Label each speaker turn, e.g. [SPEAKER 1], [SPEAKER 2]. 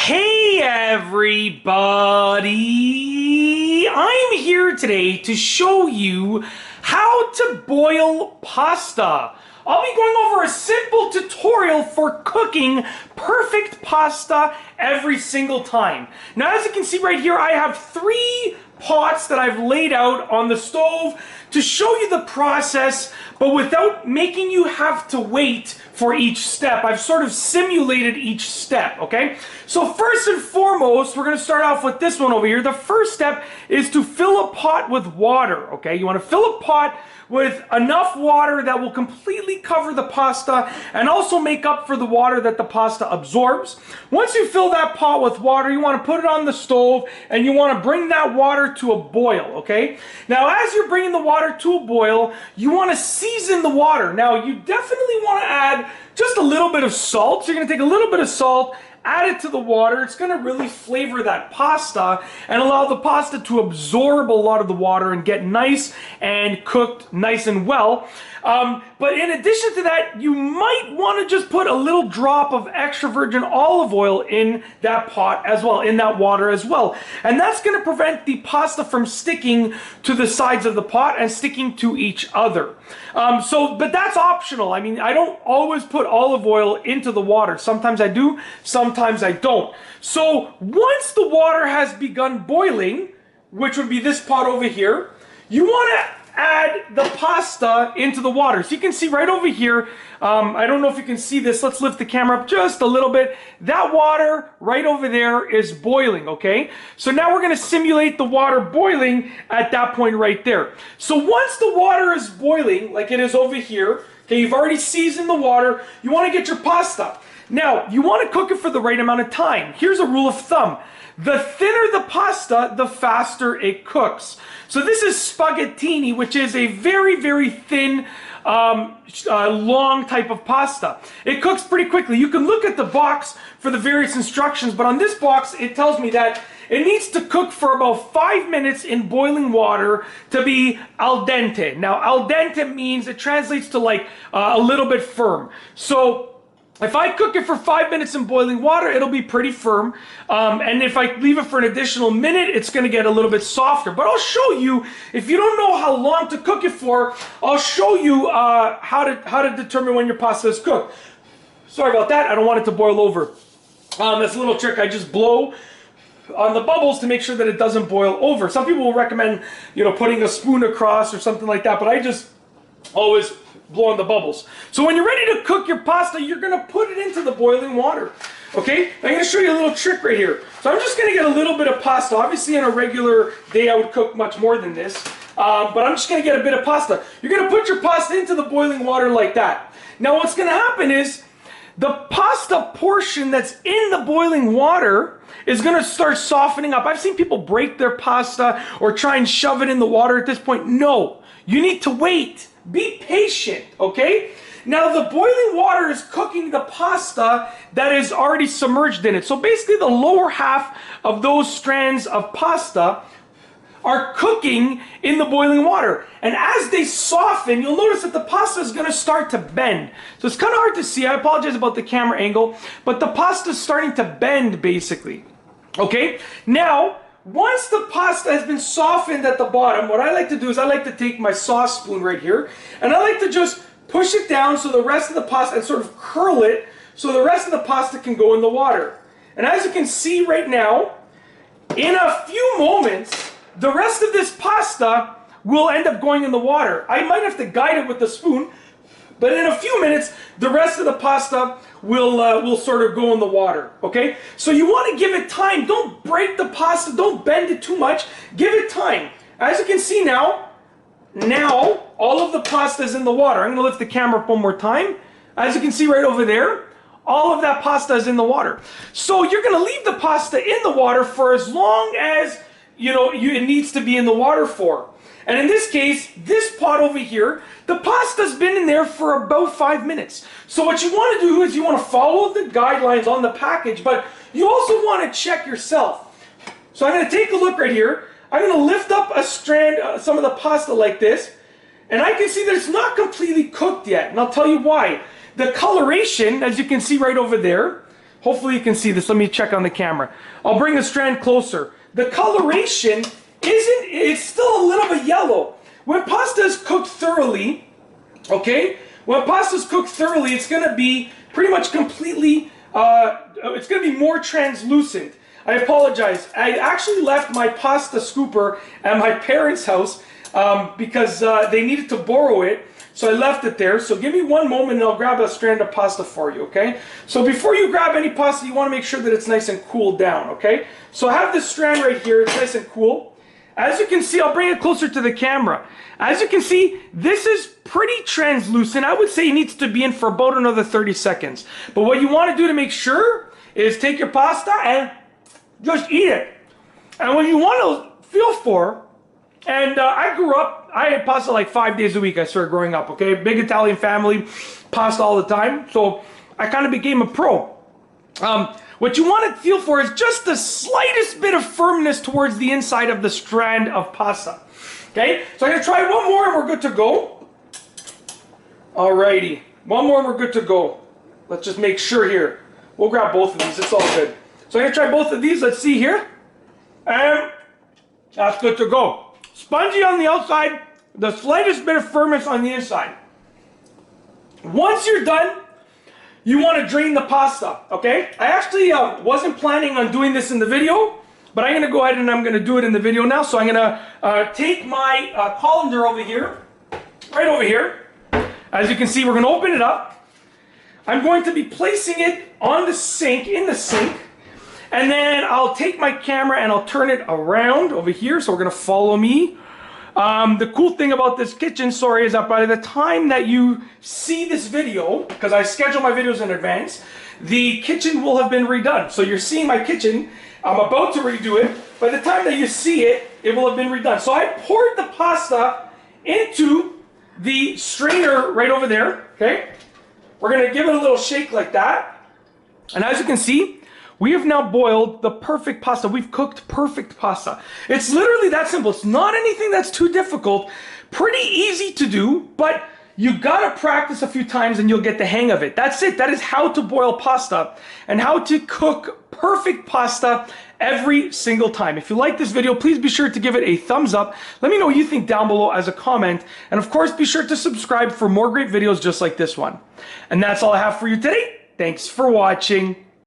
[SPEAKER 1] Hey everybody! I'm here today to show you how to boil pasta. I'll be going over a simple tutorial for cooking perfect pasta every single time. Now, as you can see right here, I have 3 pots that I've laid out on the stove to show you the process, but without making you have to wait for each step. I've sort of simulated each step, okay? So first and foremost, we're gonna start off with this one over here. The first step is to fill a pot with water, okay? You wanna fill a pot with enough water that will completely cover the pasta and also make up for the water that the pasta absorbs. Once you fill that pot with water, you want to put it on the stove and you want to bring that water to a boil, okay? Now, as you're bringing the water to a boil, you want to season the water. Now, you definitely want to add just a little bit of salt. So you're going to take a little bit of salt, add it to the water. It's going to really flavor that pasta and allow the pasta to absorb a lot of the water and get nice and cooked nice and well. But in addition to that, you might want to just put a little drop of extra virgin olive oil in that pot as well, in that water as well. And that's going to prevent the pasta from sticking to the sides of the pot and sticking to each other. But that's optional. I mean, I don't always put olive oil into the water. Sometimes I do, sometimes I don't. So once the water has begun boiling, which would be this pot over here, you want to add the pasta into the water. So you can see right over here, I don't know if you can see this, let's lift the camera up just a little bit. That water right over there is boiling, okay? So now we're gonna simulate the water boiling at that point right there. So once the water is boiling, like it is over here, okay, you've already seasoned the water, you wanna get your pasta. Now, you wanna cook it for the right amount of time. Here's a rule of thumb. The thinner the pasta, the faster it cooks. So this is spaghettini, which is a very, very thin, long type of pasta. It cooks pretty quickly. You can look at the box for the various instructions, but on this box, it tells me that it needs to cook for about 5 minutes in boiling water to be al dente. Now, al dente means, it translates to like a little bit firm. So if I cook it for 5 minutes in boiling water, it'll be pretty firm. And if I leave it for an additional minute, it's gonna get a little bit softer. But I'll show you, if you don't know how long to cook it for, I'll show you how to determine when your pasta is cooked. Sorry about that, I don't want it to boil over. That's a little trick, I just blow on the bubbles to make sure that it doesn't boil over. Some people will recommend, putting a spoon across or something like that, but I just always blow on the bubbles. So when you're ready to cook your pasta, you're gonna put it into the boiling water. Okay, I'm gonna show you a little trick right here. So I'm just gonna get a little bit of pasta. Obviously on a regular day I would cook much more than this, but I'm just gonna get a bit of pasta. You're gonna put your pasta into the boiling water like that. Now what's gonna happen is, the pasta portion that's in the boiling water is gonna start softening up. I've seen people break their pasta or try and shove it in the water at this point. No, you need to wait. Be patient, okay? Now the boiling water is cooking the pasta that is already submerged in it. So basically the lower half of those strands of pasta are cooking in the boiling water. And as they soften, you'll notice that the pasta is gonna start to bend. So it's kind of hard to see, I apologize about the camera angle, but the pasta is starting to bend basically, okay? Now, once the pasta has been softened at the bottom, what I like to do is I like to take my sauce spoon right here, and I like to just push it down so the rest of the pasta, and sort of curl it so the rest of the pasta can go in the water. And as you can see right now, in a few moments, the rest of this pasta will end up going in the water. I might have to guide it with the spoon, but in a few minutes, the rest of the pasta will sort of go in the water, okay? So you want to give it time. Don't break the pasta. Don't bend it too much. Give it time. As you can see now all of the pasta is in the water. I'm going to lift the camera up one more time. As you can see right over there, all of that pasta is in the water. So you're going to leave the pasta in the water for as long as it needs to be in the water for. And in this case, this pot over here, the pasta's been in there for about 5 minutes. So what you want to do is you want to follow the guidelines on the package, but you also want to check yourself. So I'm going to take a look right here. I'm going to lift up a strand, some of the pasta like this, and I can see that it's not completely cooked yet, and I'll tell you why. The coloration, as you can see right over there, Hopefully you can see this. Let me check on the camera. I'll bring the strand closer. The coloration it's still a little bit yellow. When pasta is cooked thoroughly, okay, it's going to be pretty much completely, it's going to be more translucent. I apologize. I actually left my pasta scooper at my parents' house because they needed to borrow it. So I left it there. So give me one moment and I'll grab a strand of pasta for you, okay? So before you grab any pasta, you want to make sure that it's nice and cooled down, okay? So I have this strand right here. It's nice and cool. As you can see, I'll bring it closer to the camera. As you can see, this is pretty translucent. I would say it needs to be in for about another 30 seconds. But what you want to do to make sure is take your pasta and just eat it. And what you want to feel for, and I grew up, I had pasta like 5 days a week. I started growing up, okay? Big Italian family, pasta all the time. So I kind of became a pro. What you want to feel for is just the slightest bit of firmness towards the inside of the strand of pasta. Okay, so I'm going to try one more and we're good to go. Alrighty, one more and we're good to go. Let's just make sure here. We'll grab both of these, it's all good. So I'm going to try both of these, let's see here. And that's good to go. Spongy on the outside, the slightest bit of firmness on the inside. Once you're done, you want to drain the pasta, okay? I actually wasn't planning on doing this in the video, but I'm going to go ahead and I'm going to do it in the video now. So I'm going to take my colander over here, right over here. As you can see, we're going to open it up. I'm going to be placing it on the sink, in the sink. And then I'll take my camera and I'll turn it around over here. So we're going to follow me. The cool thing about this kitchen, sorry, is that by the time that you see this video, because I schedule my videos in advance, the kitchen will have been redone. So you're seeing my kitchen. I'm about to redo it. By the time that you see it, it will have been redone. So I poured the pasta into the strainer right over there, okay? We're going to give it a little shake like that. And as you can see, we have now boiled the perfect pasta. We've cooked perfect pasta. It's literally that simple. It's not anything that's too difficult. Pretty easy to do, but you gotta practice a few times and you'll get the hang of it. That's it. That is how to boil pasta and how to cook perfect pasta every single time. If you like this video, please be sure to give it a thumbs up. Let me know what you think down below as a comment. And of course, be sure to subscribe for more great videos just like this one. And that's all I have for you today. Thanks for watching.